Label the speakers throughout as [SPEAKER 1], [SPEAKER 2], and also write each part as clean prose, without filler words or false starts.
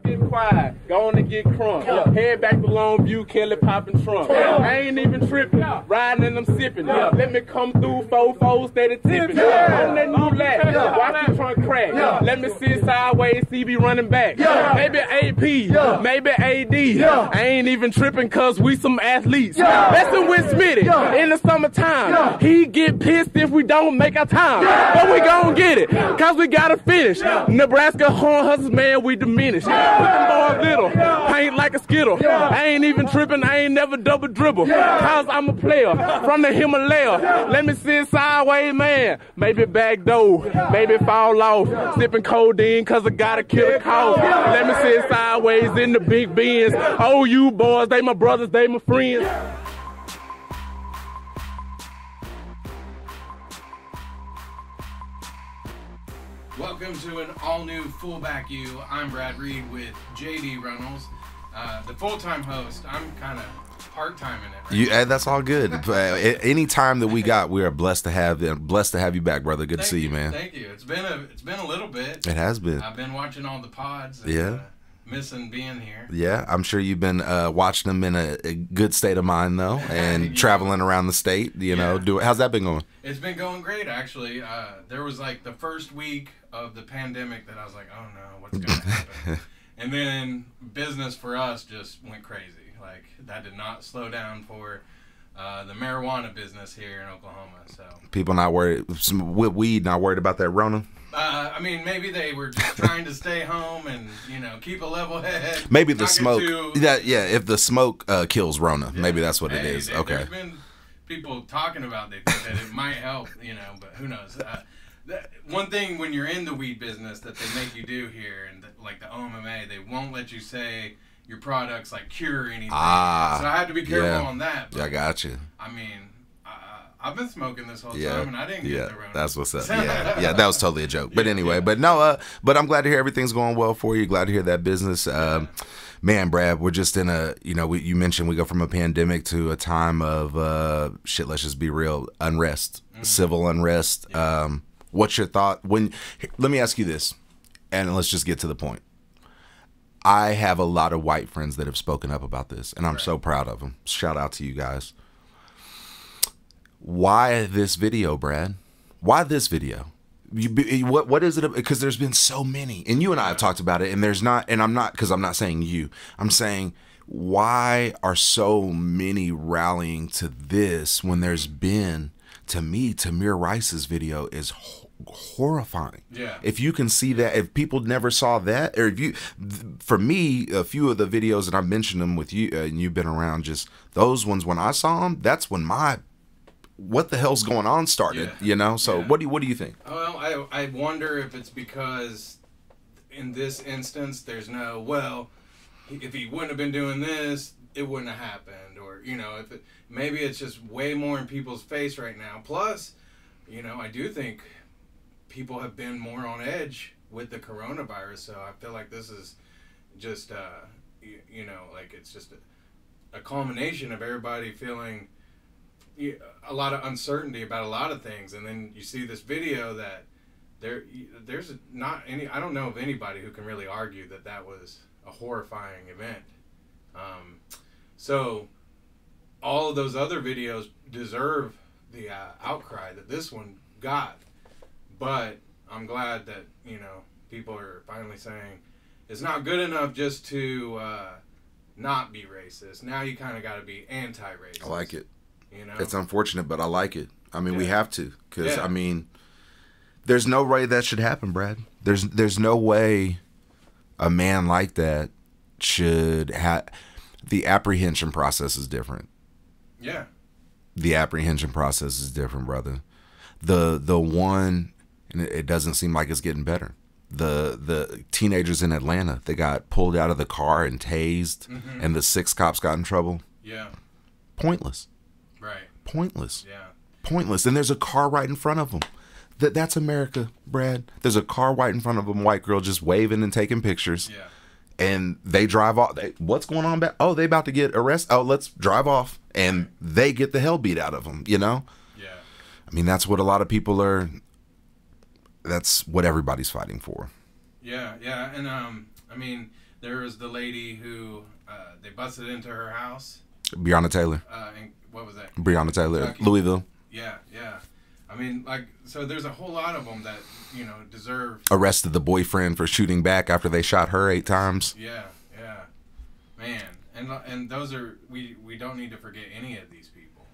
[SPEAKER 1] get quiet. Go on and get crunk. Head back to Longview, Kelly popping trunk. I ain't even tripping. Riding and I'm sipping. Let me come through 4-4 steady tipping. On that new lap. Watch the trunk crack. Let me sit sideways, CB running back. Maybe AP, maybe AD. I ain't even tripping cause we some athletes. Messing with Smitty in the summertime. He get pissed if we don't make our time. But we gon' get it, cause we gotta finish. Nebraska horn hustlers, man, we diminish. Put them boys little, paint like a skittle. I ain't even tripping, I ain't never double dribble. Cause I'm a player from the Himalaya. Let me sit sideways, man. Maybe back door, maybe fall off. Sipping codeine cause I gotta kill a cough. Let me sit sideways in the big Benz. Oh, you boys, they my brothers, they my friends.
[SPEAKER 2] Welcome to an all-new Fullback U. I'm Brad Reed with JD Reynolds, the full-time host. I'm kind of part-time in it. Right?
[SPEAKER 3] That's all good. Any time that we got, we are blessed to have you back, brother. Good to see you, man.
[SPEAKER 2] Thank you. It's been a little bit.
[SPEAKER 3] It has been.
[SPEAKER 2] I've been watching all the pods. And, missing being here.
[SPEAKER 3] Yeah, I'm sure you've been watching them in a good state of mind though, and traveling around the state. You know, how's that been going?
[SPEAKER 2] It's been going great actually. There was like the first week of the pandemic that I was like, oh no, what's going to happen? And then business for us just went crazy. Like that did not slow down for the marijuana business here in Oklahoma. So
[SPEAKER 3] people not worried with weed, not worried about that Rona.
[SPEAKER 2] I mean, maybe they were just trying to stay home and, keep a level head.
[SPEAKER 3] Maybe the smoke. If the smoke kills Rona, maybe that's what it is. Okay.
[SPEAKER 2] There's been people talking about that it might help, but who knows. One thing when you're in the weed business that they make you do here, and like the OMMA, they won't let you say your products like cure anything. So I have to be careful on that.
[SPEAKER 3] But, I got you.
[SPEAKER 2] I mean, I've been smoking this whole time, and I didn't get the Rona.
[SPEAKER 3] That's what's up. Yeah, that was totally a joke. But anyway, but I'm glad to hear everything's going well for you. Glad to hear that business. Man, Brad, we're just in a, you mentioned we go from a pandemic to a time of, let's just be real, unrest, civil unrest. What's your thought? Let me ask you this, and let's just get to the point. I have a lot of white friends that have spoken up about this, and I'm so proud of them. Shout out to you guys. Why this video, Brad? Why this video? What is it? Because there's been so many, and you and I have talked about it, and there's not, and I'm not, because I'm not saying you. I'm saying, why are so many rallying to this when there's been, to me, Tamir Rice's video is horrifying. Yeah. If you can see that, if people never saw that, or if you, for me, a few of the videos that I mentioned them with you, and you've been around, just those ones when I saw them, that's when my what the hell's going on started, So what do you think?
[SPEAKER 2] Well, I wonder if it's because in this instance there's no, if he wouldn't have been doing this, it wouldn't have happened, or maybe it's just way more in people's face right now. Plus, I do think people have been more on edge with the coronavirus, so I feel like this is just like it's just a culmination of everybody feeling a lot of uncertainty about a lot of things, and then you see this video that there's not any, I don't know of anybody who can really argue that was a horrifying event. So all of those other videos deserve the outcry that this one got, but I'm glad that people are finally saying it's not good enough just to not be racist. Now you kind of got to be anti-racist.
[SPEAKER 3] I like it. It's unfortunate, but I like it. I mean, we have to, because I mean, there's no way that should happen, Brad. There's no way a man like that should have. The apprehension process is different.
[SPEAKER 2] Yeah.
[SPEAKER 3] The apprehension process is different, brother. The one, and it doesn't seem like it's getting better. The teenagers in Atlanta, they got pulled out of the car and tased, and the 6 cops got in trouble.
[SPEAKER 2] Yeah.
[SPEAKER 3] Pointless.
[SPEAKER 2] Right.
[SPEAKER 3] Pointless.
[SPEAKER 2] Yeah.
[SPEAKER 3] Pointless. And there's a car right in front of them. That's America, Brad. There's a car right in front of them, white girl just waving and taking pictures.
[SPEAKER 2] Yeah.
[SPEAKER 3] And they drive off. What's going on back? Oh, they about to get arrested. Oh, let's drive off. And they get the hell beat out of them, Yeah. I mean, that's what a lot of people are, that's what everybody's fighting for.
[SPEAKER 2] Yeah, yeah. And, I mean, There was the lady who they busted into her house.
[SPEAKER 3] Breonna Taylor.
[SPEAKER 2] And what was that?
[SPEAKER 3] Breonna Taylor,
[SPEAKER 2] Kentucky.
[SPEAKER 3] Louisville.
[SPEAKER 2] Yeah, yeah. I mean, like, so there's a whole lot of them that, you know, deserve.
[SPEAKER 3] Arrested the boyfriend for shooting back after they shot her 8 times.
[SPEAKER 2] Yeah, yeah. Man, and those are, we don't need to forget any of these people.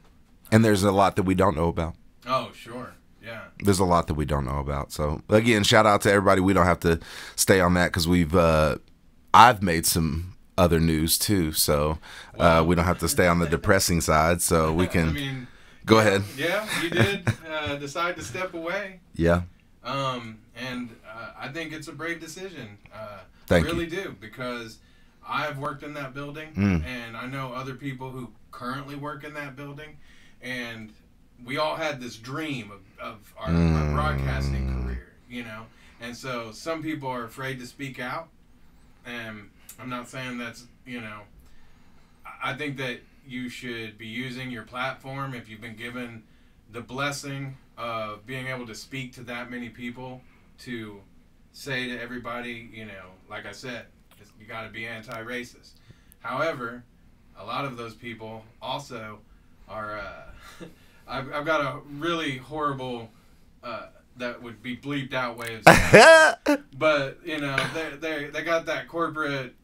[SPEAKER 3] And there's a lot that we don't know about.
[SPEAKER 2] Oh, sure. Yeah.
[SPEAKER 3] There's a lot that we don't know about. So, again, shout out to everybody. We don't have to stay on that because I've made some other news too. So, we don't have to stay on the depressing side. So, we can...
[SPEAKER 2] I mean,
[SPEAKER 3] go ahead.
[SPEAKER 2] Yeah, you did decide to step away.
[SPEAKER 3] Yeah.
[SPEAKER 2] And I think it's a brave decision.
[SPEAKER 3] Thank
[SPEAKER 2] you. I really
[SPEAKER 3] you.
[SPEAKER 2] do, because I've worked in that building, and I know other people who currently work in that building, and we all had this dream of our broadcasting career, you know. And so some people are afraid to speak out, and I'm not saying that's, you know, I think that you should be using your platform if you've been given the blessing of being able to speak to that many people, to say to everybody, you know, like I said, you got to be anti-racist. However, a lot of those people also are, I've got a really horrible, that would be bleeped out way of saying it. But, you know, they got that corporate...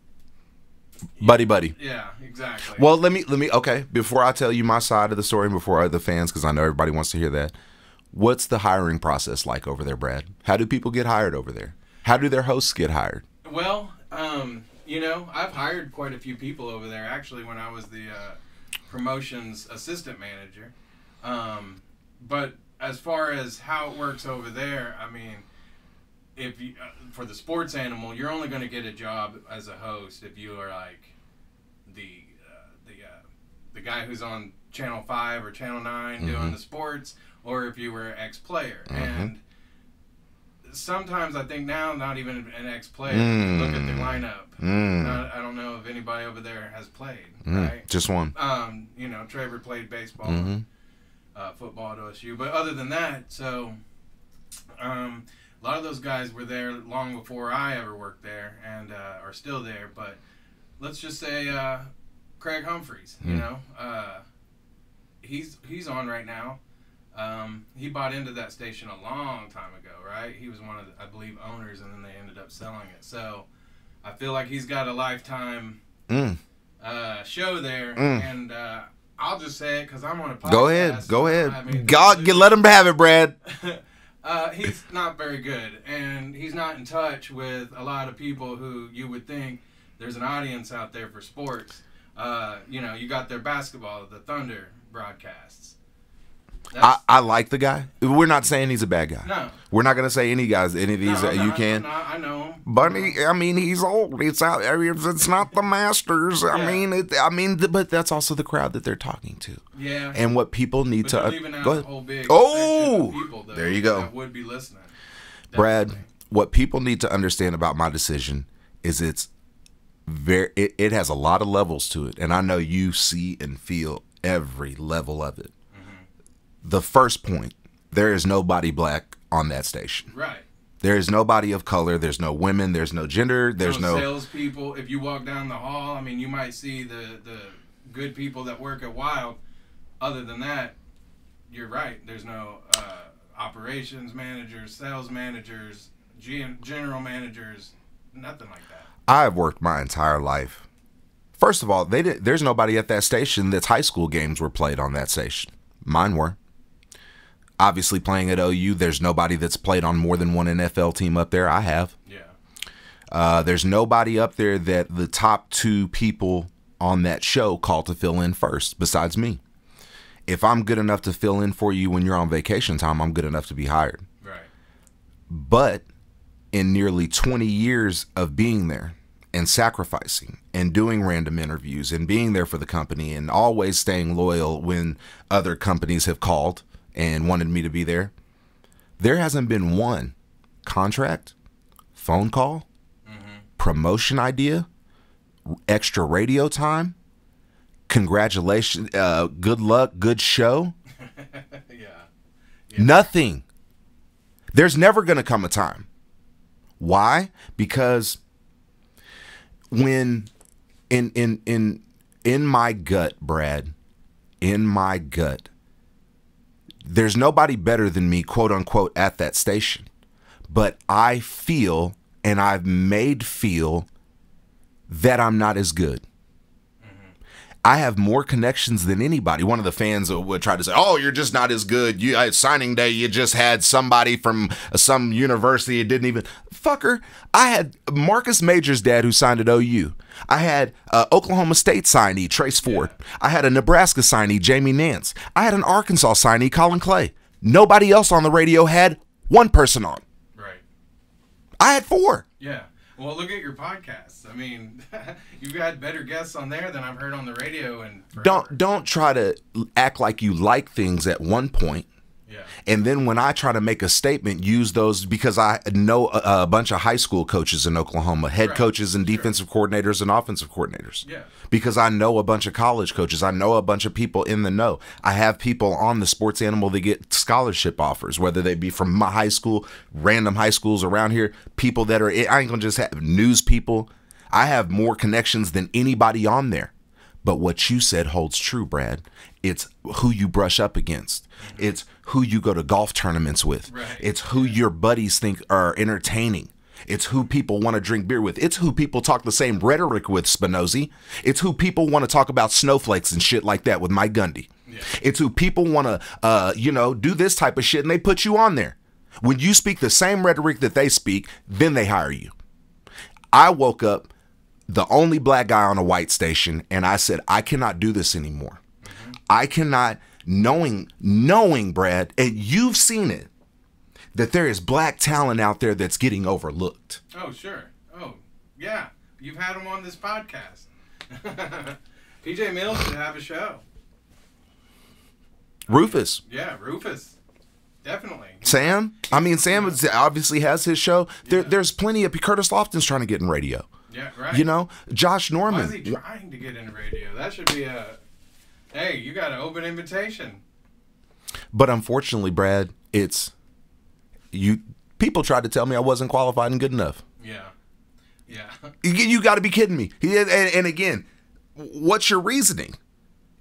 [SPEAKER 3] Buddy.
[SPEAKER 2] Yeah, exactly.
[SPEAKER 3] Well, let me, okay, before I tell you my side of the story and before other fans, because I know everybody wants to hear that, what's the hiring process like over there, Brad? How do people get hired over there? How do their hosts get hired?
[SPEAKER 2] Well, you know, I've hired quite a few people over there, actually, when I was the promotions assistant manager. But as far as how it works over there, I mean, if you, for the sports animal, you're only going to get a job as a host if you are like the guy who's on Channel 5 or Channel 9 doing the sports, or if you were an ex-player. And sometimes I think now, not even an ex-player, look at the lineup. I don't know if anybody over there has played, right?
[SPEAKER 3] Just one.
[SPEAKER 2] You know, Trevor played baseball, football at OSU. But other than that, so a lot of those guys were there long before I ever worked there, and are still there. But let's just say Craig Humphreys, you know, he's on right now. He bought into that station a long time ago, right? He was one of the, I believe, owners, and then they ended up selling it. So I feel like he's got a lifetime show there, and I'll just say it because I'm on a podcast.
[SPEAKER 3] Go ahead.
[SPEAKER 2] I mean,
[SPEAKER 3] Let him have it, Brad.
[SPEAKER 2] He's not very good, and he's not in touch with a lot of people who you would think there's an audience out there for sports. You know, you got their basketball, the Thunder broadcasts.
[SPEAKER 3] I like the guy. We're not saying he's a bad guy.
[SPEAKER 2] No.
[SPEAKER 3] We're not going to say any guys, any of these you can.
[SPEAKER 2] I know him.
[SPEAKER 3] But I mean, he's old. It's out. It's not the Masters.
[SPEAKER 2] Yeah.
[SPEAKER 3] I mean, but that's also the crowd that they're talking to.
[SPEAKER 2] Yeah.
[SPEAKER 3] And what people need
[SPEAKER 2] But
[SPEAKER 3] to
[SPEAKER 2] they're leaving out
[SPEAKER 3] go
[SPEAKER 2] a
[SPEAKER 3] ahead.
[SPEAKER 2] whole big
[SPEAKER 3] Oh,
[SPEAKER 2] section of people, though,
[SPEAKER 3] there you go.
[SPEAKER 2] that would be listening.
[SPEAKER 3] Brad,
[SPEAKER 2] Definitely.
[SPEAKER 3] what people need to understand about my decision is it has a lot of levels to it, and I know you see and feel every level of it. The first point, there is nobody black on that station.
[SPEAKER 2] Right.
[SPEAKER 3] There is nobody of color. There's no women. There's no gender. There's no
[SPEAKER 2] salespeople. If you walk down the hall, I mean, you might see the good people that work at Wild. Other than that, you're right. There's no operations managers, sales managers, general managers, nothing like that.
[SPEAKER 3] I've worked my entire life. First of all, there's nobody at that station that's high school games were played on that station. Mine were. Obviously, playing at OU, there's nobody that's played on more than one NFL team up there. I have.
[SPEAKER 2] Yeah.
[SPEAKER 3] There's nobody up there that the top 2 people on that show call to fill in first, besides me. If I'm good enough to fill in for you when you're on vacation time, I'm good enough to be hired.
[SPEAKER 2] Right.
[SPEAKER 3] But in nearly 20 years of being there and sacrificing and doing random interviews and being there for the company and always staying loyal when other companies have called and wanted me to be there, there hasn't been one contract, phone call, promotion idea, extra radio time, congratulations, good luck, good show.
[SPEAKER 2] Yeah.
[SPEAKER 3] Nothing. There's never going to come a time. Why? Because when in my gut, Brad, in my gut, there's nobody better than me, quote unquote, at that station. But I feel, and I've made feel, that I'm not as good. I have more connections than anybody. One of the fans would try to say, "Oh, you're just not as good. You at signing day, you just had somebody from some university. It didn't even fucker." I had Marcus Major's dad who signed at OU. I had Oklahoma State signee Trace Ford. I had a Nebraska signee Jamie Nance. I had an Arkansas signee Colin Clay. Nobody else on the radio had one person on.
[SPEAKER 2] Right.
[SPEAKER 3] I had 4.
[SPEAKER 2] Yeah. Well, look at your podcasts. I mean, you've got better guests on there than I've heard on the radio. And
[SPEAKER 3] don't try to act like you like things at one point.
[SPEAKER 2] Yeah.
[SPEAKER 3] And then when I try to make a statement, use those, because I know a bunch of high school coaches in Oklahoma, head coaches and defensive coordinators and offensive coordinators.
[SPEAKER 2] Yeah.
[SPEAKER 3] Because I know a bunch of college coaches. I know a bunch of people in the know. I have people on the Sports Animal that get scholarship offers, whether they be from my high school, random high schools around here, people that are, I ain't gonna just have news people. I have more connections than anybody on there. But what you said holds true, Brad. It's who you brush up against. It's who you go to golf tournaments with.
[SPEAKER 2] Right.
[SPEAKER 3] It's who your buddies think are entertaining. It's who people want to drink beer with. It's who people talk the same rhetoric with, Spinozzi. It's who people want to talk about snowflakes and shit like that with Mike Gundy. Yeah. It's who people want to, do this type of shit, and they put you on there. When you speak the same rhetoric that they speak, then they hire you. I woke up the only black guy on a white station, and I said, I cannot do this anymore. I cannot, knowing, Brad, and you've seen it, that there is black talent out there that's getting overlooked.
[SPEAKER 2] Oh, sure. Oh, yeah. You've had him on this podcast. PJ Mills should have a show.
[SPEAKER 3] Rufus.
[SPEAKER 2] Yeah, Rufus. Definitely.
[SPEAKER 3] Sam? I mean, Sam obviously has his show. There's plenty of, Curtis Lofton's trying to get in radio.
[SPEAKER 2] Yeah, right.
[SPEAKER 3] You know, Josh Norman.
[SPEAKER 2] Why is he trying to get into radio? That should be hey, you got an open invitation.
[SPEAKER 3] But unfortunately, Brad, people tried to tell me I wasn't qualified and good enough.
[SPEAKER 2] Yeah. Yeah.
[SPEAKER 3] You got to be kidding me. And again, what's your reasoning?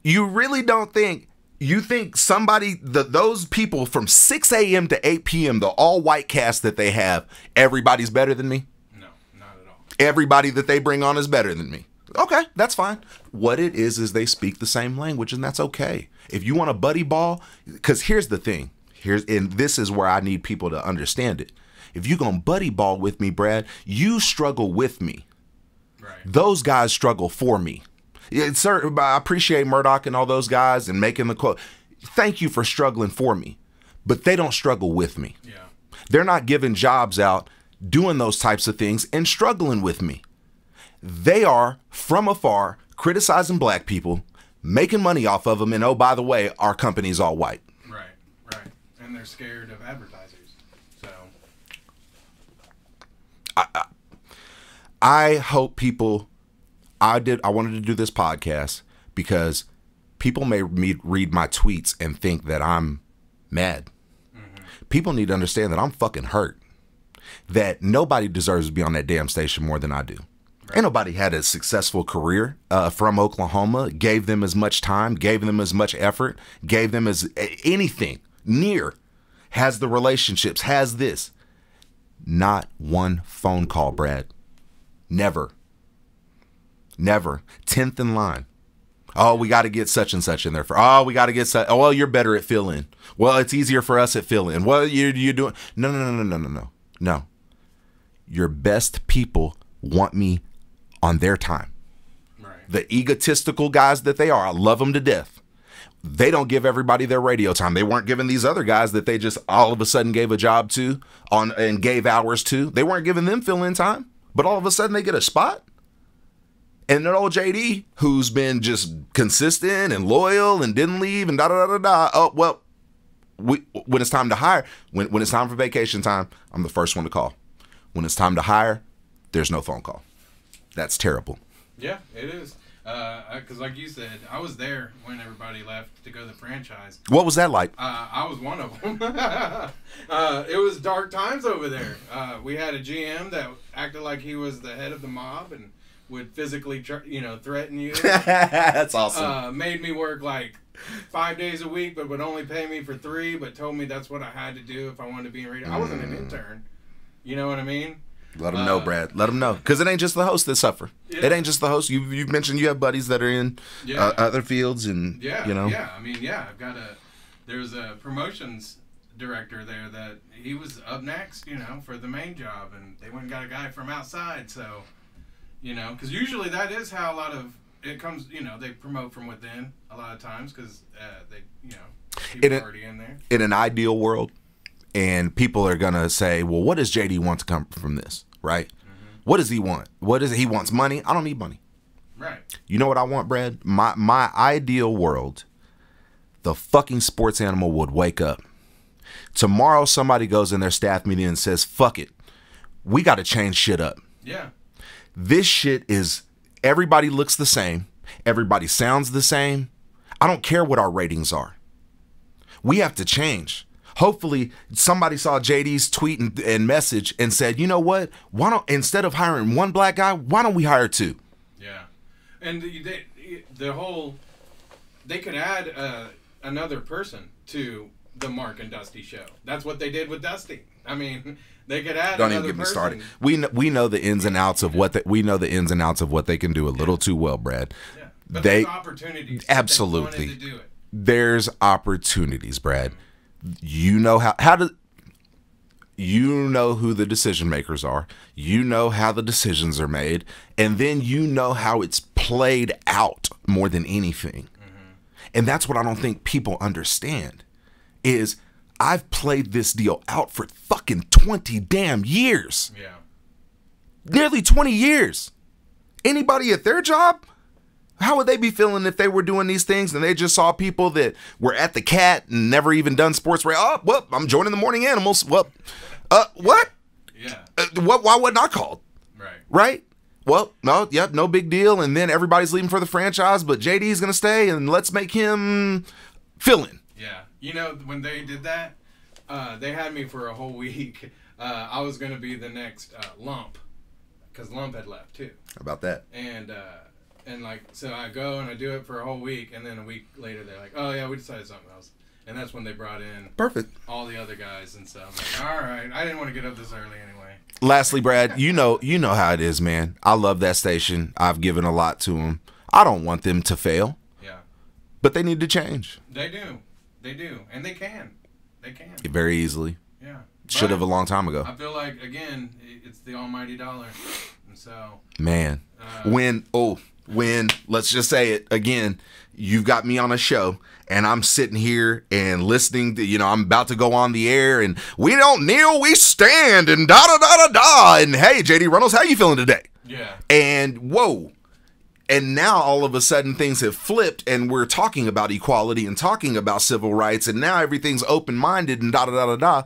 [SPEAKER 3] You really don't think, you think those people from 6 a.m. to 8 p.m., the all-white cast that they have, everybody's better than me?
[SPEAKER 2] No, not at all.
[SPEAKER 3] Everybody that they bring on is better than me. Okay, that's fine. What it is they speak the same language, and that's okay. If you want a buddy ball, because here's the thing. And this is where I need people to understand it. If you're going to buddy ball with me, Brad, you struggle with me.
[SPEAKER 2] Right.
[SPEAKER 3] Those guys struggle for me. Yeah, sir, I appreciate Murdoch and all those guys and making the quote. Thank you for struggling for me. But they don't struggle with me.
[SPEAKER 2] Yeah.
[SPEAKER 3] They're not giving jobs out, doing those types of things, and struggling with me. They are, from afar, criticizing black people, making money off of them, and oh, by the way, our company's all white.
[SPEAKER 2] Right, right. And they're scared of advertisers. So
[SPEAKER 3] I hope people, I wanted to do this podcast because people may read my tweets and think that I'm mad. Mm-hmm. People need to understand that I'm fucking hurt. That nobody deserves to be on that damn station more than I do. Right. Ain't nobody had a successful career from Oklahoma, gave them as much time, gave them as much effort, gave them as anything near, has the relationships, has this. Not one phone call, Brad. Never. Never. 10th in line. Oh, we got to get such and such in there. We got to get such. Oh, well, you're better at fill in. Well, it's easier for us at fill in. Well, you're doing. No. Your best people want me on their time. Right. The egotistical guys that they are, I love them to death. They don't give everybody their radio time. They weren't giving these other guys that they just all of a sudden gave a job to and gave hours to. They weren't giving them fill-in time, but all of a sudden they get a spot. And then old JD, who's been just consistent and loyal and didn't leave and da-da-da-da-da. Oh, well, when it's time to hire, when it's time for vacation time, I'm the first one to call. When it's time to hire, there's no phone call. That's terrible.
[SPEAKER 2] Yeah, it is. Because like you said, I was there when everybody left to go to the franchise.
[SPEAKER 3] What was that like?
[SPEAKER 2] I was one of them. It was dark times over there. We had a GM that acted like he was the head of the mob and would physically, threaten you.
[SPEAKER 3] That's awesome.
[SPEAKER 2] Made me work like 5 days a week, but would only pay me for 3, but told me that's what I had to do if I wanted to be in radio. I wasn't an intern. You know what I mean?
[SPEAKER 3] Let them know, Brad. Let them know. Because it ain't just the hosts that suffer. Yeah. It ain't just the hosts. You've mentioned you have buddies that are in other fields and,
[SPEAKER 2] Yeah,
[SPEAKER 3] you know.
[SPEAKER 2] yeah. I mean, yeah, there's a promotions director there that he was up next, for the main job, and they went and got a guy from outside, so, because usually that is how a lot of it comes, they promote from within a lot of times because people are already in there.
[SPEAKER 3] In an ideal world, and people are going to say, well, what does JD want to come from this, right? Mm-hmm. What does he want? What is it? He wants money. I don't need money.
[SPEAKER 2] Right.
[SPEAKER 3] You know what I want, Brad? My ideal world, the fucking sports animal would wake up. Tomorrow somebody goes in their staff meeting and says, fuck it. We got to change shit up.
[SPEAKER 2] Yeah.
[SPEAKER 3] This shit is, everybody looks the same. Everybody sounds the same. I don't care what our ratings are. We have to change. Hopefully somebody saw JD's tweet and message and said, you know what? Why don't, instead of hiring one black guy, why don't we hire 2?
[SPEAKER 2] Yeah. And they could add another person to the Mark and Dusty show. That's what they did with Dusty. I mean, they could add
[SPEAKER 3] don't
[SPEAKER 2] another
[SPEAKER 3] even get me
[SPEAKER 2] person.
[SPEAKER 3] started. We know the ins and outs of what they can do a little too well, Brad.
[SPEAKER 2] Yeah. But there's opportunities.
[SPEAKER 3] Absolutely.
[SPEAKER 2] They wanted to do it.
[SPEAKER 3] There's opportunities, Brad. You know you know who the decision makers are. You know how the decisions are made, and then you know how it's played out more than anything. Mm-hmm. And that's what I don't think people understand is I've played this deal out for fucking 20 damn years.
[SPEAKER 2] Yeah.
[SPEAKER 3] Nearly 20 years. Anybody at their job? How would they be feeling if they were doing these things and they just saw people that were at the Cat and never even done sports? Oh, well, I'm joining the Morning Animals. Well, what?
[SPEAKER 2] Yeah.
[SPEAKER 3] Why wasn't I called?
[SPEAKER 2] Right.
[SPEAKER 3] Right? Well, no big deal. And then everybody's leaving for the franchise, but JD's going to stay and let's make him fill in.
[SPEAKER 2] Yeah. When they did that, they had me for a whole week. I was going to be the next Lump because Lump had left too.
[SPEAKER 3] How about that?
[SPEAKER 2] And so I go and I do it for a whole week, and then a week later they're like, oh yeah, we decided something else. And that's when they brought in all the other guys, and so I'm like, all right, I didn't want to get up this early anyway.
[SPEAKER 3] Lastly, Brad, you know how it is, man. I love that station. I've given a lot to them. I don't want them to fail.
[SPEAKER 2] Yeah.
[SPEAKER 3] But they need to change.
[SPEAKER 2] They do. And they can.
[SPEAKER 3] Very easily.
[SPEAKER 2] Yeah.
[SPEAKER 3] Should have a long time ago.
[SPEAKER 2] I feel like, again, it's the almighty dollar. And so.
[SPEAKER 3] Man. When, let's just say it again, you've got me on a show and I'm sitting here and listening to, I'm about to go on the air and we don't kneel, we stand and da-da-da-da-da. And hey, JD Reynolds, how you feeling today?
[SPEAKER 2] Yeah.
[SPEAKER 3] And whoa. And now all of a sudden things have flipped and we're talking about equality and talking about civil rights and now everything's open-minded and da-da-da-da-da.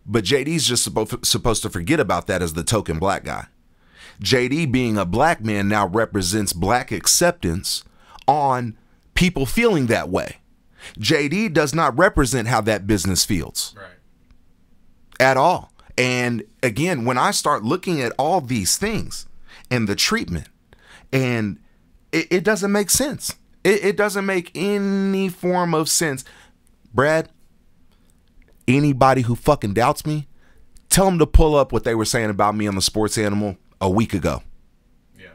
[SPEAKER 3] But JD's just supposed to forget about that as the token black guy. JD being a black man now represents black acceptance on people feeling that way. JD does not represent how that business feels.
[SPEAKER 2] Right.
[SPEAKER 3] At all. And again, when I start looking at all these things and the treatment, and it doesn't make sense. It doesn't make any form of sense. Brad, anybody who fucking doubts me, tell them to pull up what they were saying about me on the Sports Animal a week ago.
[SPEAKER 2] Yeah.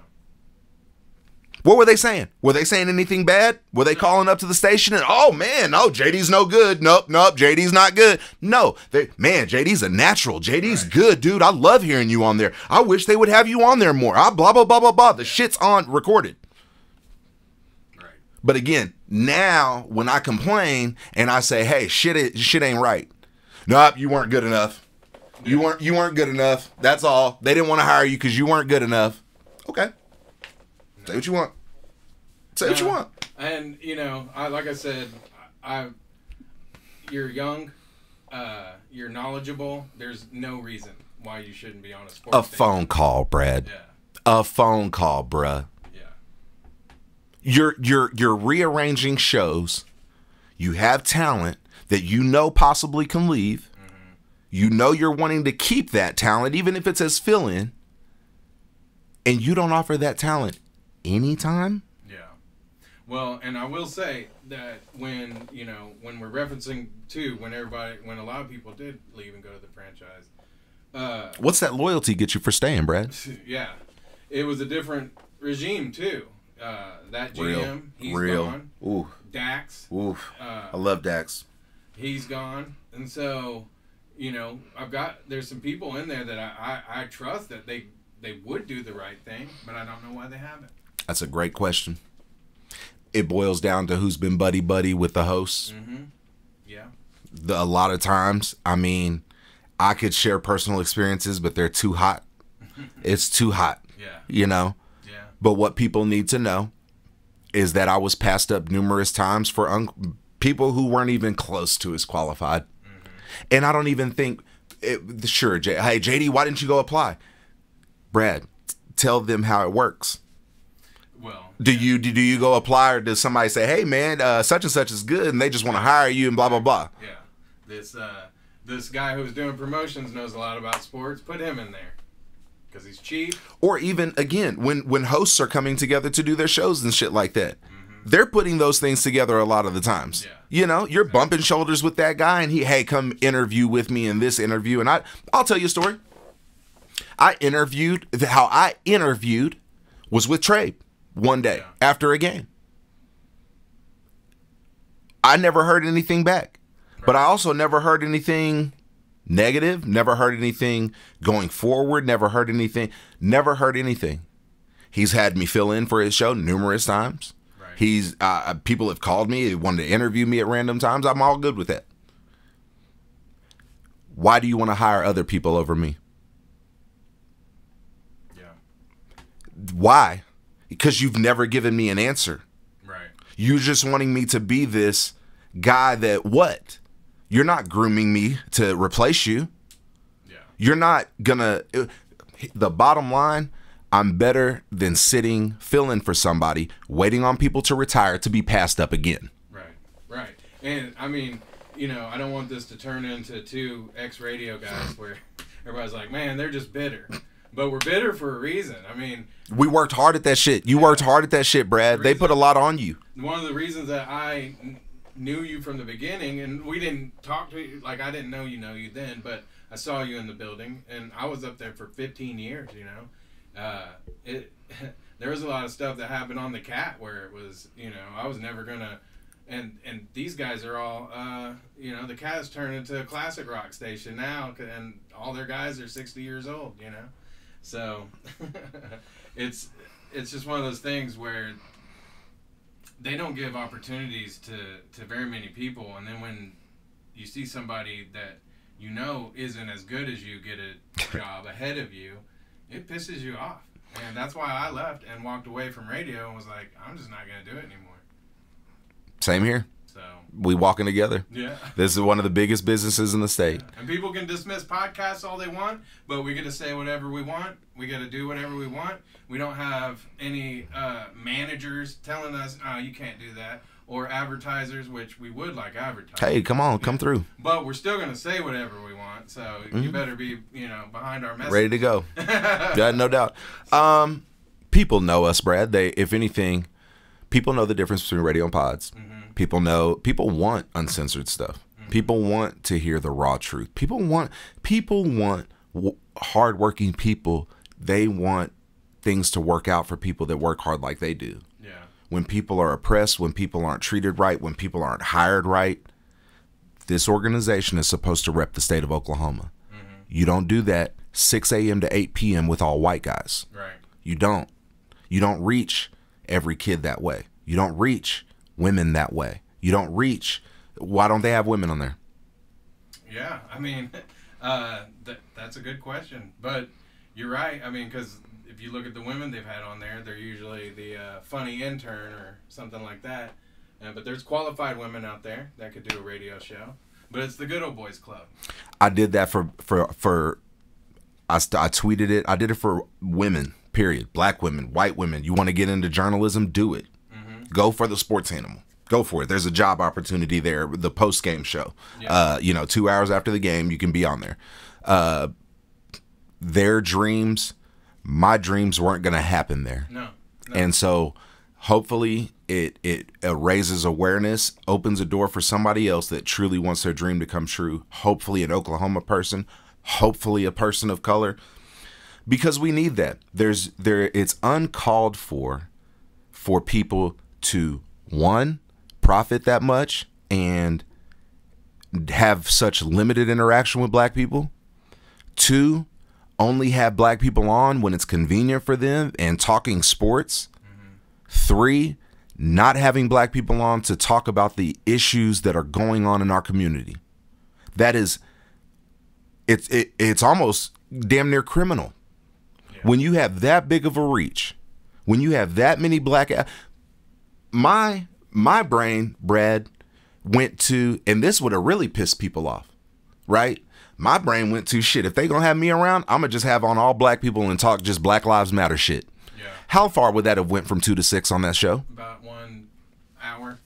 [SPEAKER 3] What were they saying? Were they saying anything bad? Were they calling up to the station and, oh man, no, JD's no good. Nope, JD's not good. No, man, JD's a natural. JD's good, dude. I love hearing you on there. I wish they would have you on there more. Blah, blah, blah, blah, blah. The shit's on recorded.
[SPEAKER 2] Right.
[SPEAKER 3] But again, now when I complain and I say, hey, shit ain't right. Nope, you weren't good enough. You weren't good enough. That's all. They didn't want to hire you because you weren't good enough. Okay. Say what you want. Say what you want.
[SPEAKER 2] And like I said, you're young, you're knowledgeable. There's no reason why you shouldn't be on a sports station.
[SPEAKER 3] Phone call, Brad.
[SPEAKER 2] Yeah.
[SPEAKER 3] A phone call, bruh.
[SPEAKER 2] Yeah.
[SPEAKER 3] You're rearranging shows. You have talent that possibly can leave. You're wanting to keep that talent, even if it's as fill-in. and you don't offer that talent anytime.
[SPEAKER 2] Yeah. Well, and I will say that when we're referencing to when a lot of people did leave and go to the franchise.
[SPEAKER 3] What's that loyalty get you for staying, Brad?
[SPEAKER 2] Yeah, it was a different regime too. That GM, he's gone.
[SPEAKER 3] Ooh.
[SPEAKER 2] Dax.
[SPEAKER 3] Oof. I love Dax.
[SPEAKER 2] He's gone, and so there's some people in there that I trust that they would do the right thing, but I don't know why they haven't.
[SPEAKER 3] That's a great question. It boils down to who's been buddy with the hosts.
[SPEAKER 2] Mm-hmm. Yeah.
[SPEAKER 3] A lot of times, I mean, I could share personal experiences, but they're too hot. It's too hot.
[SPEAKER 2] Yeah.
[SPEAKER 3] Yeah. But what people need to know is that I was passed up numerous times for people who weren't even close to as qualified. Mm-hmm. And I don't even think, hey, JD, why didn't you go apply? Brad, tell them how it works.
[SPEAKER 2] Well,
[SPEAKER 3] do you go apply, or does somebody say, hey, man, such and such is good, and they just want to hire you and blah, blah, blah?
[SPEAKER 2] Yeah. This guy who's doing promotions knows a lot about sports. Put him in there. Because he's cheap.
[SPEAKER 3] Or even, again, when hosts are coming together to do their shows and shit like that, they're putting those things together a lot of the times. Yeah. You're bumping shoulders with that guy, and hey, come interview with me in this interview. And I'll tell you a story. How I interviewed was with Trey one day after a game. I never heard anything back. Right. But I also never heard anything negative, never heard anything going forward, never heard anything. He's had me fill in for his show numerous times. Right. People have called me, wanted to interview me at random times. I'm all good with that. Why do you want to hire other people over me?
[SPEAKER 2] Yeah.
[SPEAKER 3] Why? Because you've never given me an answer.
[SPEAKER 2] Right.
[SPEAKER 3] You're just wanting me to be this guy that what? You're not grooming me to replace you. Yeah. You're not gonna. The bottom line, I'm better than filling for somebody, waiting on people to retire to be passed up again.
[SPEAKER 2] Right. And I mean, I don't want this to turn into two ex-radio guys where everybody's like, man, they're just bitter. But we're bitter for a reason. I mean,
[SPEAKER 3] we worked hard at that shit. You worked hard at that shit, Brad. They put a lot on you.
[SPEAKER 2] One of the reasons that I knew you from the beginning, and we didn't talk to you, like I didn't know you then, but I saw you in the building, and I was up there for 15 years, there was a lot of stuff that happened on the Cat where it was, I was never gonna, and these guys are all, the Cat has turned into a classic rock station now, and all their guys are 60 years old, so it's just one of those things where they don't give opportunities to very many people, and then when you see somebody that isn't as good as you get a job ahead of you, it pisses you off. And that's why I left and walked away from radio and was like, I'm just not going to do it anymore.
[SPEAKER 3] Same here.
[SPEAKER 2] So
[SPEAKER 3] we walking together.
[SPEAKER 2] Yeah.
[SPEAKER 3] This is one of the biggest businesses in the state.
[SPEAKER 2] Yeah. And people can dismiss podcasts all they want, but we get to say whatever we want. We get to do whatever we want. We don't have any managers telling us, oh, you can't do that. Or advertisers, which we would like advertisers.
[SPEAKER 3] Hey, come on, come through.
[SPEAKER 2] But we're still going to say whatever we want, so you better be, behind our message.
[SPEAKER 3] Ready to go. Yeah, no doubt. People know us, Brad. If anything, people know the difference between radio and pods. Mm-hmm. People want uncensored stuff. Mm-hmm. People want to hear the raw truth. People want hardworking people. They want things to work out for people that work hard like they do.
[SPEAKER 2] Yeah.
[SPEAKER 3] When people are oppressed, when people aren't treated right, when people aren't hired right, this organization is supposed to rep the state of Oklahoma. Mm-hmm. You don't do that 6 a.m. to 8 p.m. with all white guys.
[SPEAKER 2] Right.
[SPEAKER 3] You don't. You don't reach every kid that way. You don't reach women that way. You don't reach. Why don't they have women on there?
[SPEAKER 2] Yeah, I mean, that's a good question. But you're right. I mean, because if you look at the women they've had on there, they're usually the funny intern or something like that. But there's qualified women out there that could do a radio show. But it's the Good Old Boys Club.
[SPEAKER 3] I did that for I tweeted it. I did it for women, period. Black women, white women. You want to get into journalism? Do it. Mm-hmm. Go for the sports animal. Go for it. There's a job opportunity there. The post-game show. Yeah. 2 hours after the game, you can be on there. Their dreams, my dreams weren't going to happen there.
[SPEAKER 2] No.
[SPEAKER 3] And so hopefully it raises awareness, opens a door for somebody else that truly wants their dream to come true. Hopefully an Oklahoma person, hopefully a person of color, because we need that. It's uncalled for people to, one, profit that much and have such limited interaction with black people. Two, only have black people on when it's convenient for them and talking sports. Three, not having black people on to talk about the issues that are going on in our community. That is, it's almost damn near criminal. Yeah. When you have that big of a reach, when you have that many black, my brain, Brad, went to, and this would have really pissed people off, right? My brain went to, shit, if they gonna have me around, I'm gonna just have on all black people and talk just Black Lives Matter shit. Yeah. How far would that have went from 2 to 6 on that show?
[SPEAKER 2] About 1 hour.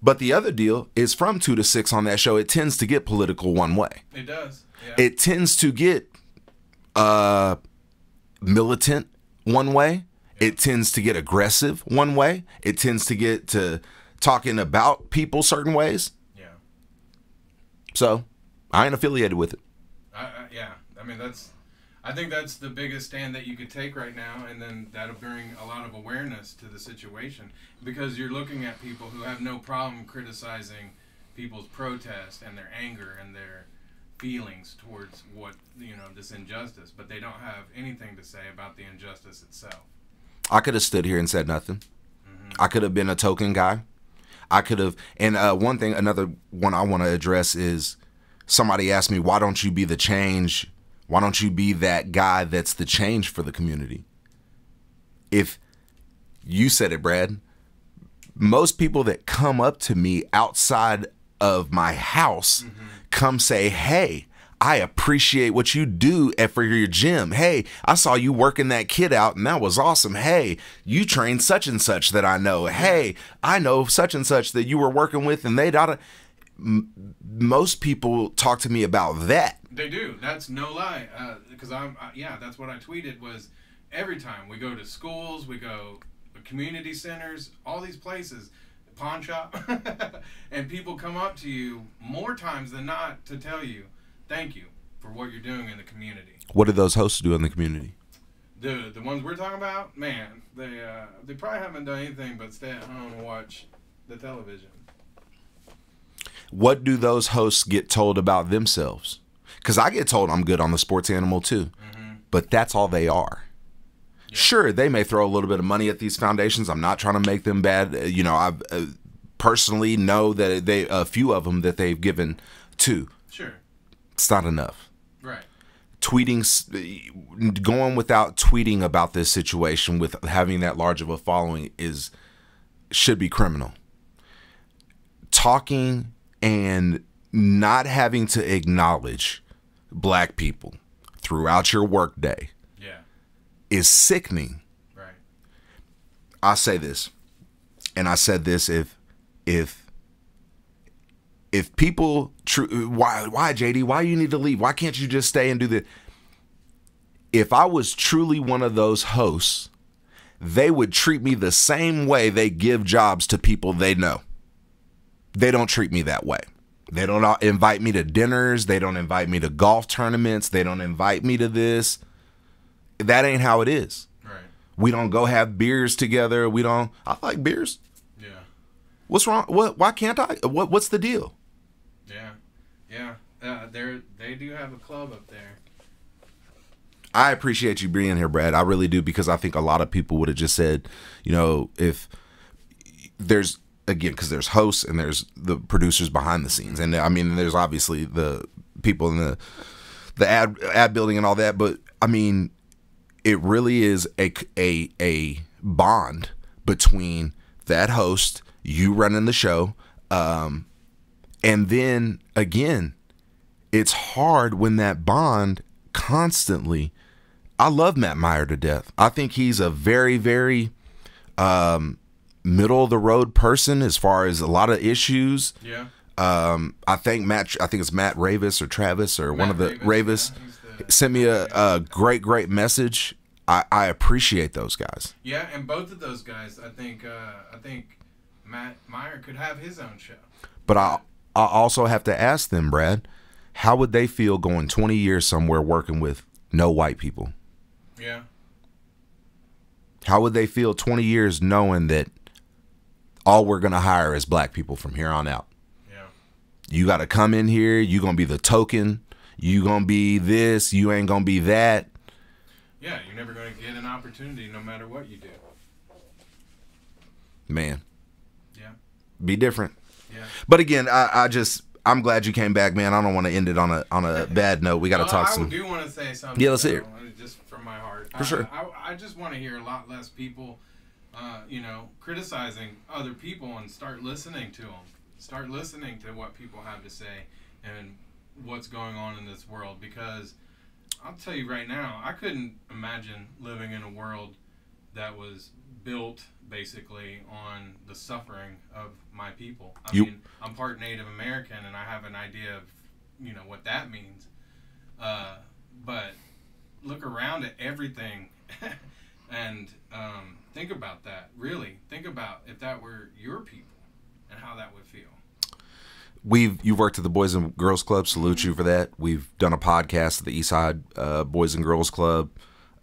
[SPEAKER 3] But the other deal is from 2 to 6 on that show, it tends to get political one way.
[SPEAKER 2] It does. Yeah.
[SPEAKER 3] It tends to get militant one way. Yeah. It tends to get aggressive one way. It tends to get to talking about people certain ways.
[SPEAKER 2] Yeah.
[SPEAKER 3] So I ain't affiliated with it.
[SPEAKER 2] Yeah. I mean, I think that's the biggest stand that you could take right now, and then that'll bring a lot of awareness to the situation, because you're looking at people who have no problem criticizing people's protest and their anger and their feelings towards this injustice, but they don't have anything to say about the injustice itself.
[SPEAKER 3] I could have stood here and said nothing. I could have been a token guy. I could have, and another one I want to address is, somebody asked me, why don't you be the change? Why don't you be that guy that's the change for the community? If you said it, Brad, most people that come up to me outside of my house come say, hey, I appreciate what you do for your gym. Hey, I saw you working that kid out and that was awesome. Hey, you trained such and such that I know. Hey, I know such and such that you were working with, and they don't. Most people talk to me about that.
[SPEAKER 2] They do. That's no lie. Because that's what I tweeted was, every time we go to schools, we go to community centers, all these places, pawn shop, and people come up to you more times than not to tell you, thank you for what you're doing in the community.
[SPEAKER 3] What do those hosts do in the community?
[SPEAKER 2] The ones we're talking about, man, they probably haven't done anything but stay at home and watch the television.
[SPEAKER 3] What do those hosts get told about themselves? Because I get told I'm good on the sports animal too, but that's all they are. Yeah. Sure, they may throw a little bit of money at these foundations. I'm not trying to make them bad. I personally know that a few of them that they've given to.
[SPEAKER 2] Sure.
[SPEAKER 3] It's not enough.
[SPEAKER 2] Right.
[SPEAKER 3] Going without tweeting about this situation with having that large of a following should be criminal. Talking and not having to acknowledge black people throughout your workday is sickening.
[SPEAKER 2] Right.
[SPEAKER 3] I say this, and I said this, if people why JD, why you need to leave? Why can't you just stay and do this? If I was truly one of those hosts, they would treat me the same way they give jobs to people they know. They don't treat me that way. They don't invite me to dinners. They don't invite me to golf tournaments. They don't invite me to this. That ain't how it is.
[SPEAKER 2] Right.
[SPEAKER 3] We don't go have beers together. I like beers.
[SPEAKER 2] Yeah.
[SPEAKER 3] What's wrong? Why can't I? What's the deal?
[SPEAKER 2] Yeah. Yeah. They do have a club up there.
[SPEAKER 3] I appreciate you being here, Brad. I really do, because I think a lot of people would have just said, if there's, again, because there's hosts and there's the producers behind the scenes, and I mean, there's obviously the people in the ad building and all that, but I mean, it really is a bond between that host, you running the show, and then again, it's hard when that bond constantly. I love Matt Meyer to death. I think he's a very, very middle of the road person as far as a lot of issues.
[SPEAKER 2] Yeah.
[SPEAKER 3] I think it's Matt Ravis or Travis or one of the Ravis
[SPEAKER 2] yeah,
[SPEAKER 3] sent me a great message. I appreciate those guys.
[SPEAKER 2] Yeah, and both of those guys, I think Matt Meyer could have his own show.
[SPEAKER 3] But I also have to ask them, Brad, how would they feel going 20 years somewhere working with no white people?
[SPEAKER 2] Yeah.
[SPEAKER 3] How would they feel 20 years knowing that all we're going to hire is black people from here on out?
[SPEAKER 2] Yeah.
[SPEAKER 3] You got to come in here. You going to be the token. You going to be this. You ain't going to be that.
[SPEAKER 2] Yeah, you're never going to get an opportunity no matter what you do.
[SPEAKER 3] Man.
[SPEAKER 2] Yeah.
[SPEAKER 3] Be different.
[SPEAKER 2] Yeah.
[SPEAKER 3] But again, I'm glad you came back, man. I don't want to end it on a bad note. We got to talk some.
[SPEAKER 2] I do want to say something.
[SPEAKER 3] Yeah, let's hear
[SPEAKER 2] it. Just from my heart.
[SPEAKER 3] For sure.
[SPEAKER 2] I just want to hear a lot less people, criticizing other people and start listening to them. Start listening to what people have to say and what's going on in this world. Because I'll tell you right now, I couldn't imagine living in a world that was built basically on the suffering of my people. I mean, I'm part Native American, and I have an idea of, what that means. But look around at everything and think about that. Really, think about if that were your people and how that would feel.
[SPEAKER 3] You've worked at the Boys and Girls Club. Salute you for that. We've done a podcast at the Eastside Boys and Girls Club,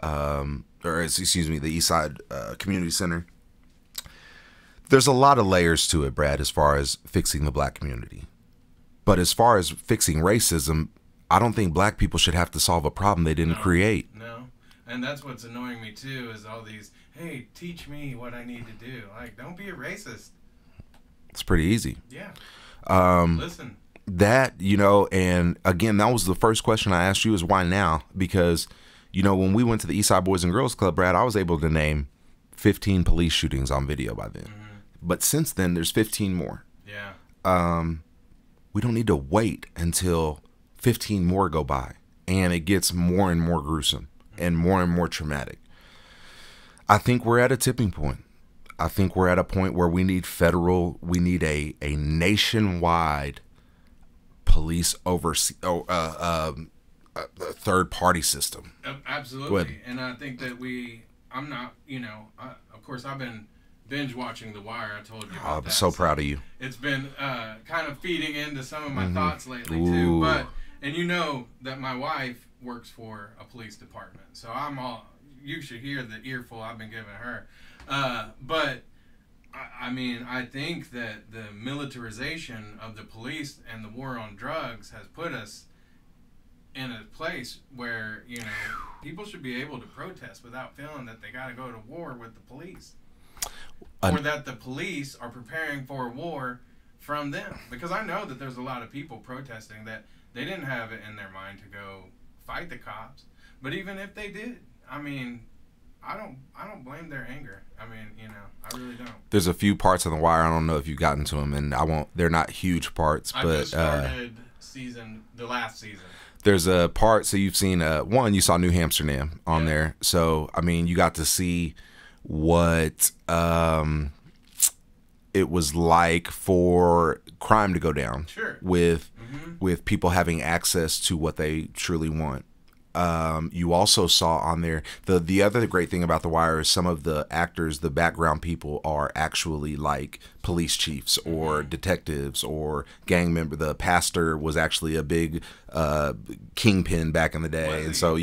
[SPEAKER 3] the Eastside Community Center. There's a lot of layers to it, Brad, as far as fixing the black community. But as far as fixing racism, I don't think black people should have to solve a problem they didn't create.
[SPEAKER 2] No, and that's what's annoying me too, is all these, hey, teach me what I need to do. Like, don't be a racist.
[SPEAKER 3] It's pretty easy.
[SPEAKER 2] Yeah. Listen.
[SPEAKER 3] That, and again, that was the first question I asked you is why now? Because, when we went to the Eastside Boys and Girls Club, Brad, I was able to name 15 police shootings on video by then. Mm-hmm. But since then, there's 15 more.
[SPEAKER 2] Yeah.
[SPEAKER 3] We don't need to wait until 15 more go by and it gets more and more gruesome and more traumatic. I think we're at a tipping point. I think we're at a point where we need a nationwide police third party system.
[SPEAKER 2] Absolutely. And I think that of course I've been binge watching The Wire. I told you about that.
[SPEAKER 3] I'm so proud of you.
[SPEAKER 2] It's been kind of feeding into some of my thoughts lately too. And that my wife works for a police department. So you should hear the earful I've been giving her. But I think that the militarization of the police and the war on drugs has put us in a place where, people should be able to protest without feeling that they got to go to war with the police. Or that the police are preparing for a war from them. Because I know that there's a lot of people protesting that they didn't have it in their mind to go fight the cops. But even if they did, I don't blame their anger. I really don't.
[SPEAKER 3] There's a few parts of The Wire. I don't know if you've gotten to them, and they're not huge parts.
[SPEAKER 2] I just started the last season.
[SPEAKER 3] There's a part, so you've seen, you saw New Amsterdam on there. So, you got to see what it was like for crime to go down.
[SPEAKER 2] Sure.
[SPEAKER 3] With people having access to what they truly want. You also saw on there, the other great thing about The Wire is some of the actors, the background people are actually like police chiefs or detectives or gang member. The pastor was actually a big kingpin back in the day. And so,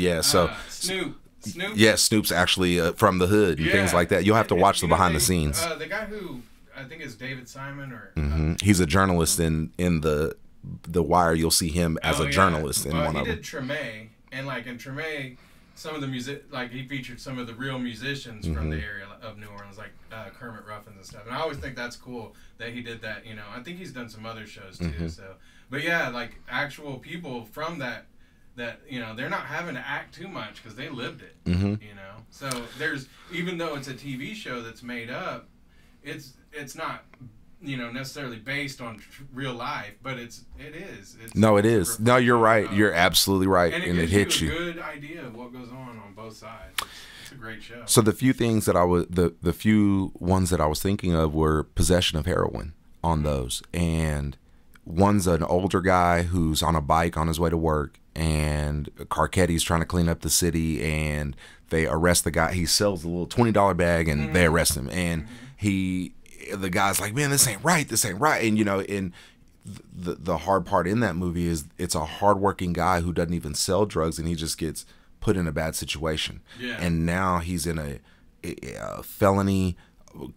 [SPEAKER 3] Snoop. Yeah, Snoop's actually from the hood and things like that. You'll have to watch the behind the scenes.
[SPEAKER 2] The guy who, I think is David Simon or...
[SPEAKER 3] he's a journalist in the Wire. You'll see him as a journalist in one of them.
[SPEAKER 2] He did Treme. And in Treme, some of the music, he featured some of the real musicians from the area of New Orleans, like Kermit Ruffins and stuff. And I always think that's cool that he did that. I think he's done some other shows too. So, but yeah, actual people from that they're not having to act too much because they lived it. So there's, even though it's a TV show that's made up, it's not necessarily based on real life, but it is.
[SPEAKER 3] No, it is. No, you're right. You're absolutely right, and it hits you.
[SPEAKER 2] A good idea of what goes on both sides. It's a great show.
[SPEAKER 3] So the few things that the few ones that I was thinking of were possession of heroin on those, and One's an older guy who's on a bike on his way to work, and Carcetti's trying to clean up the city, and they arrest the guy. He sells a little $20 bag, and they arrest him. And the guy's like, man, this ain't right. This ain't right. And, you know, and the hard part in that movie is it's a hardworking guy who doesn't even sell drugs, and he just gets put in a bad situation. Yeah. And now he's in a felony,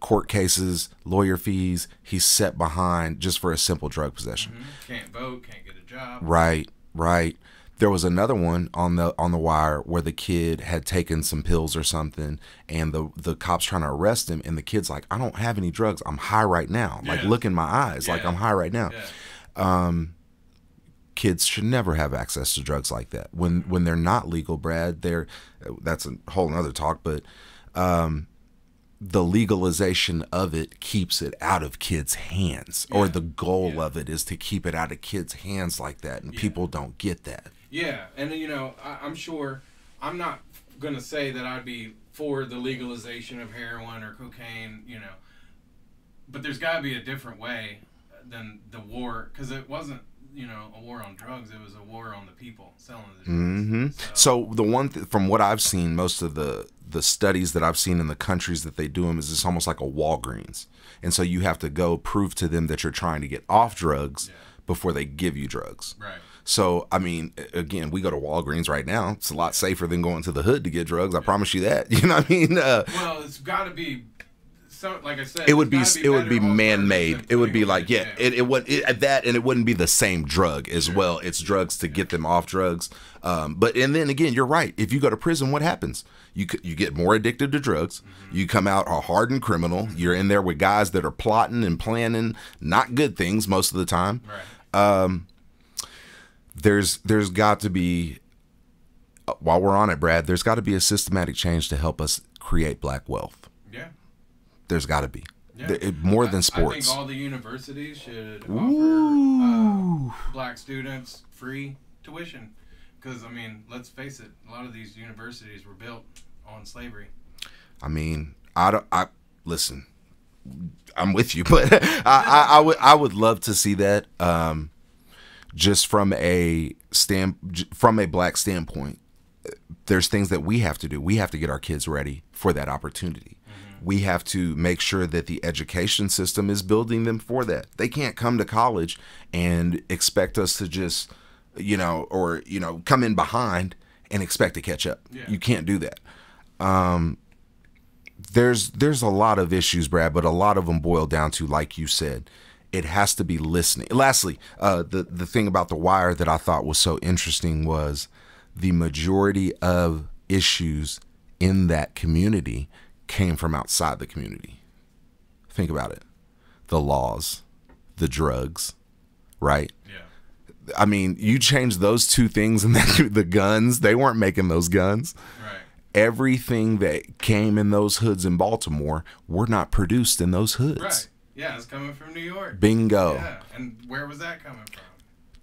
[SPEAKER 3] court cases, lawyer fees. He's set behind just for a simple drug possession.
[SPEAKER 2] Can't vote, can't get a job.
[SPEAKER 3] Right. There was another one on the wire where the kid had taken some pills or something, and the cops trying to arrest him, and the kid's like, I don't have any drugs. I'm high right now. Like, look in my eyes. Like, I'm high right now. Kids should never have access to drugs like that. When they're not legal, Brad, that's a whole nother talk, but the legalization of it keeps it out of kids' hands, or the goal of it is to keep it out of kids' hands like that, and people don't get that.
[SPEAKER 2] Yeah, and you know, I'm sure, I'm not going to say that I'd be for the legalization of heroin or cocaine, you know, but there's got to be a different way than the war, because it wasn't, you know, a war on drugs, it was a war on the people selling the drugs.
[SPEAKER 3] So the one from what I've seen, most of the studies that I've seen in the countries that they do them is it's almost like a Walgreens, and so you have to go prove to them that you're trying to get off drugs before they give you drugs. Right. So, I mean, again, we go to Walgreens right now. It's a lot safer than going to the hood to get drugs. I promise you that. You know what I mean?
[SPEAKER 2] Well, it's got to be, so, like I said,
[SPEAKER 3] it would be man-made. It would be like, it wouldn't be the same drug as well. It's drugs to get them off drugs. And then again, you're right. If you go to prison, what happens? You get more addicted to drugs. You come out a hardened criminal. You're in there with guys that are plotting and planning not good things most of the time. Right. There's got to be, while we're on it, Brad, there's got to be a systematic change to help us create black wealth. Yeah. There's got to be. Yeah. More than sports.
[SPEAKER 2] I think all the universities should offer black students free tuition. Because, I mean, let's face it, a lot of these universities were built on slavery.
[SPEAKER 3] I mean, listen, I'm with you, but I would love to see that. Just from a black standpoint, there's things that we have to do. We have to get our kids ready for that opportunity. We have to make sure that the education system is building them for that. They can't come to college and expect us to just, come in behind and expect to catch up. Yeah. You can't do that. There's a lot of issues, Brad, but a lot of them boil down to, like you said, it has to be listening. Lastly, the thing about The Wire that I thought was so interesting was the majority of issues in that community came from outside the community. Think about it. The laws, the drugs, right? Yeah. I mean, you change those two things and the guns, they weren't making those guns. Right. Everything that came in those hoods in Baltimore were not produced in those hoods.
[SPEAKER 2] Right. Yeah, it's coming from New York.
[SPEAKER 3] Bingo.
[SPEAKER 2] Yeah, and where was that coming from?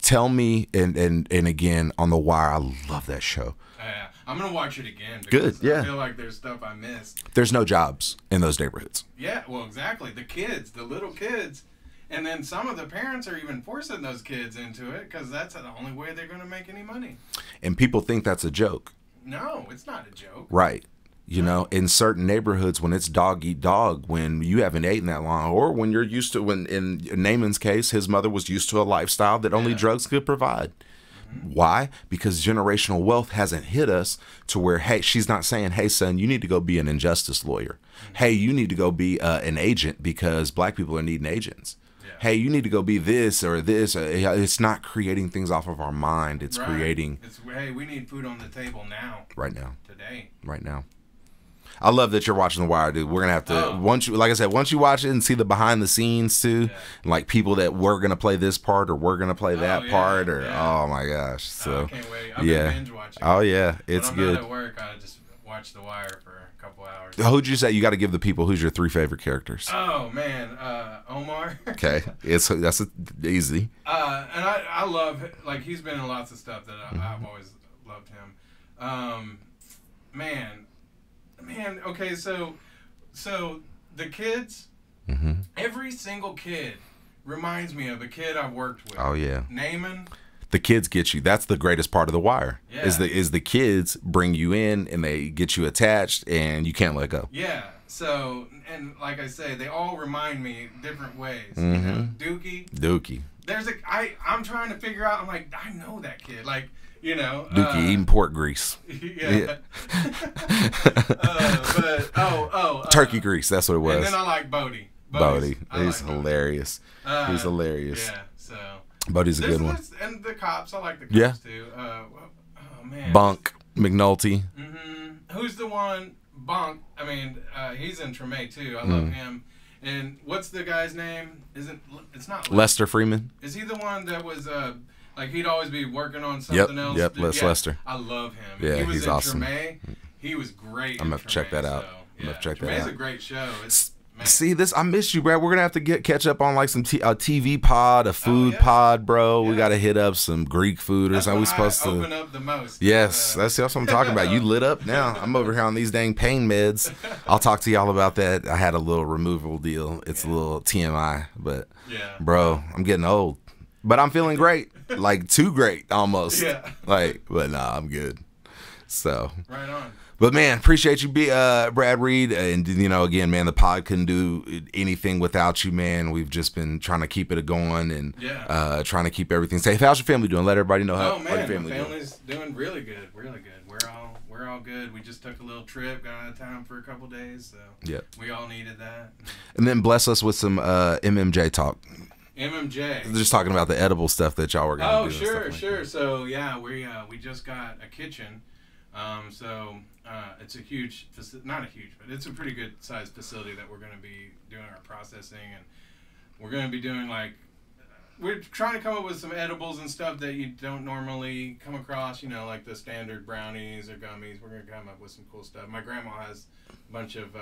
[SPEAKER 3] Tell me, and again, on The Wire, I love that show.
[SPEAKER 2] Yeah, I'm going to watch it again.
[SPEAKER 3] Good, yeah.
[SPEAKER 2] I feel like there's stuff I missed.
[SPEAKER 3] There's no jobs in those neighborhoods.
[SPEAKER 2] Yeah, well, exactly. The kids, the little kids. And then some of the parents are even forcing those kids into it because that's the only way they're going to make any money.
[SPEAKER 3] And people think that's a joke.
[SPEAKER 2] No, it's not a joke.
[SPEAKER 3] Right. You know, in certain neighborhoods, when it's dog eat dog, when you haven't eaten that long, or when you're used to, when in Naaman's case, his mother was used to a lifestyle that only drugs could provide. Why? Because generational wealth hasn't hit us to where, hey, she's not saying, hey, son, you need to go be an injustice lawyer. Hey, you need to go be an agent because black people are needing agents. Hey, you need to go be this or this. It's not creating things off of our mind. It's creating.
[SPEAKER 2] Hey, we need food on the table now.
[SPEAKER 3] Right now.
[SPEAKER 2] Today.
[SPEAKER 3] Right now. I love that you're watching The Wire, dude. We're gonna have to once you watch it and see the behind the scenes too, like people that we're gonna play this part or we're gonna play that part or oh my gosh. So
[SPEAKER 2] I can't wait. I've been binge watching.
[SPEAKER 3] Oh yeah, it's
[SPEAKER 2] when I'm
[SPEAKER 3] good.
[SPEAKER 2] Not at work, I just watch The Wire for a couple hours.
[SPEAKER 3] Who'd you say? You got to give the people who's your 3 favorite characters.
[SPEAKER 2] Oh man, Omar.
[SPEAKER 3] Okay, that's easy.
[SPEAKER 2] And I love, like, he's been in lots of stuff that I've always loved him. Man, okay, so the kids, every single kid reminds me of a kid I've worked with.
[SPEAKER 3] Oh yeah.
[SPEAKER 2] Naaman.
[SPEAKER 3] The kids get you. That's the greatest part of The Wire.
[SPEAKER 2] Yeah.
[SPEAKER 3] Is the kids bring you in and they get you attached and you can't let go.
[SPEAKER 2] Yeah. So, and like I say, they all remind me different ways.
[SPEAKER 3] Mm-hmm.
[SPEAKER 2] You know, Dookie. There's I'm trying to figure out. I'm like, I know that kid. Like, you know,
[SPEAKER 3] Dookie eating pork grease.
[SPEAKER 2] Yeah.
[SPEAKER 3] Turkey grease. That's what it was.
[SPEAKER 2] And then I like Bodie.
[SPEAKER 3] He's hilarious. He's hilarious.
[SPEAKER 2] Yeah. So.
[SPEAKER 3] Bodie's a good one.
[SPEAKER 2] And the cops. I like the cops too. Oh man.
[SPEAKER 3] Bunk McNulty.
[SPEAKER 2] Mm-hmm. Who's the one? Bunk. I mean, he's in Treme too. I love him. And what's the guy's name? It's not
[SPEAKER 3] Lester Freeman.
[SPEAKER 2] Is he the one that was like he'd always be working on something else?
[SPEAKER 3] Yep, Lester.
[SPEAKER 2] I love him.
[SPEAKER 3] Yeah,
[SPEAKER 2] he was
[SPEAKER 3] he's
[SPEAKER 2] in
[SPEAKER 3] awesome.
[SPEAKER 2] Treme. He was great.
[SPEAKER 3] I'm gonna have to check that out.
[SPEAKER 2] So,
[SPEAKER 3] I'm gonna have to check that out.
[SPEAKER 2] Treme's a great show.
[SPEAKER 3] See this? I miss you, Brad. We're gonna have to catch up on like some a TV pod, a food pod, bro. Yeah. We gotta hit up some Greek food or something. We supposed to
[SPEAKER 2] open up the most.
[SPEAKER 3] Yes, that's what I'm talking about. You lit up now. I'm over here on these dang pain meds. I'll talk to y'all about that. I had a little removable deal. It's a little TMI, but bro, I'm getting old, but I'm feeling great, like too great almost.
[SPEAKER 2] Yeah.
[SPEAKER 3] Like, but nah, I'm good. So.
[SPEAKER 2] Right on.
[SPEAKER 3] But man, appreciate you, Brad Reed, and you know, again, man, the pod couldn't do anything without you, man. We've just been trying to keep it going and trying to keep everything safe. How's your family doing? Let everybody know how your
[SPEAKER 2] family's doing really good, really good. We're all good. We just took a little trip, got out of town for a couple days, so we all needed that.
[SPEAKER 3] And then bless us with some MMJ talk.
[SPEAKER 2] MMJ.
[SPEAKER 3] Just talking about the edible stuff that y'all were gonna do.
[SPEAKER 2] Oh, sure. So yeah, we just got a kitchen. It's a huge, not a huge, but it's a pretty good sized facility that we're going to be doing our processing, and we're going to be doing we're trying to come up with some edibles and stuff that you don't normally come across, you know, like the standard brownies or gummies. We're going to come up with some cool stuff. My grandma has a bunch of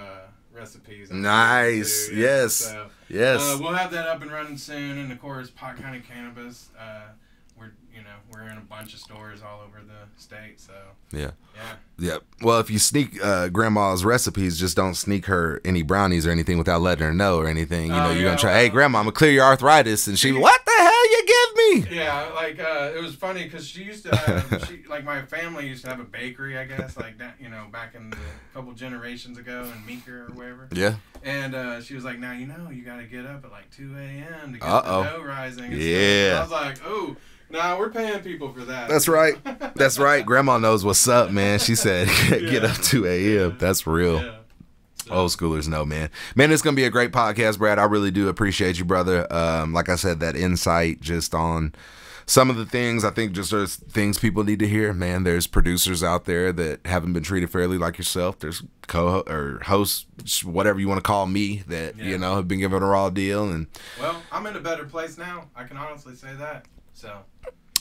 [SPEAKER 2] recipes.
[SPEAKER 3] Nice. Yes. So, yes.
[SPEAKER 2] We'll have that up and running soon, and of course, pot kind of cannabis. We're in a bunch of stores all over the state, so yeah.
[SPEAKER 3] Well, if you sneak grandma's recipes, just don't sneak her any brownies or anything without letting her know or anything. You know, you're gonna try. Hey, grandma, I'm gonna clear your arthritis, and she, what the hell you give me?
[SPEAKER 2] Yeah, like it was funny because she used to have, my family used to have a bakery, I guess, like that, you know, back in the couple generations ago in Meeker or wherever.
[SPEAKER 3] Yeah.
[SPEAKER 2] And she was like, now you know you got to get up at like 2 a.m. to get the dough rising. And
[SPEAKER 3] yeah.
[SPEAKER 2] I was like, oh. Nah, we're paying people for that.
[SPEAKER 3] That's right. That's right. Grandma knows what's up, man. She said, get up 2 a.m. Yeah. That's real. Yeah. So. Old schoolers know, man. Man, it's going to be a great podcast, Brad. I really do appreciate you, brother. Like I said, that insight just on some of the things, I think just there's things people need to hear. Man, there's producers out there that haven't been treated fairly like yourself. There's or hosts, whatever you want to call me, that, you know, have been given a raw deal. And
[SPEAKER 2] well, I'm in a better place now. I can honestly say that. So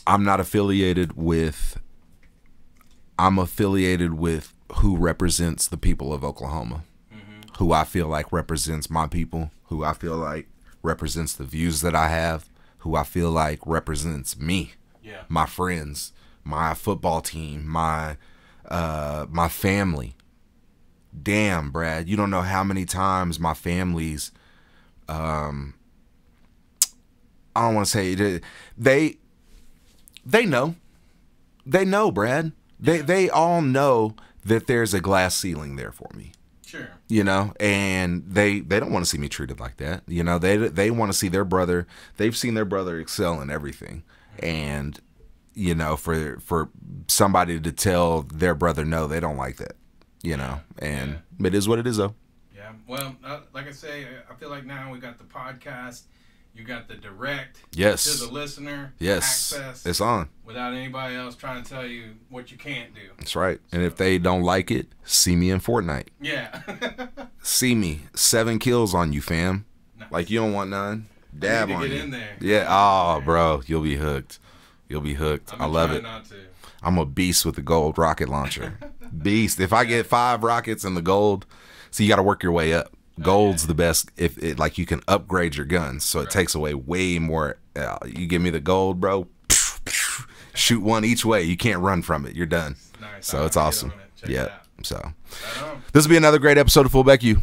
[SPEAKER 3] I'm affiliated with who represents the people of Oklahoma, who I feel like represents my people, who I feel like represents the views that I have, who I feel like represents me, my friends, my football team, my family. Damn, Brad, you don't know how many times my family's I don't want to say it. They know, Brad. They all know that there's a glass ceiling there for me.
[SPEAKER 2] Sure.
[SPEAKER 3] You know, and they don't want to see me treated like that. You know, they want to see their brother. They've seen their brother excel in everything, and you know, for somebody to tell their brother no, they don't like that. You know, and it is what it is, though.
[SPEAKER 2] Yeah. Well, like I say, I feel like now we got the podcast. You got the direct to the listener access.
[SPEAKER 3] It's on.
[SPEAKER 2] Without anybody else trying to tell you what you can't do.
[SPEAKER 3] That's right. And if they don't like it, see me in Fortnite.
[SPEAKER 2] Yeah.
[SPEAKER 3] See me. 7 kills on you, fam. Nice. Like you don't want none. Dab on you. Get in there. Yeah. Oh, bro. You'll be hooked. You'll be hooked. I love it. Not to. I'm a beast with the gold rocket launcher. Beast. If I get 5 rockets in the gold, so you got to work your way up. Gold's the best if it like you can upgrade your guns, so it takes away way more. You give me the gold, bro. Shoot one each way. You can't run from it. You're done. Nice. So it's awesome. So this will be another great episode of Fullback U.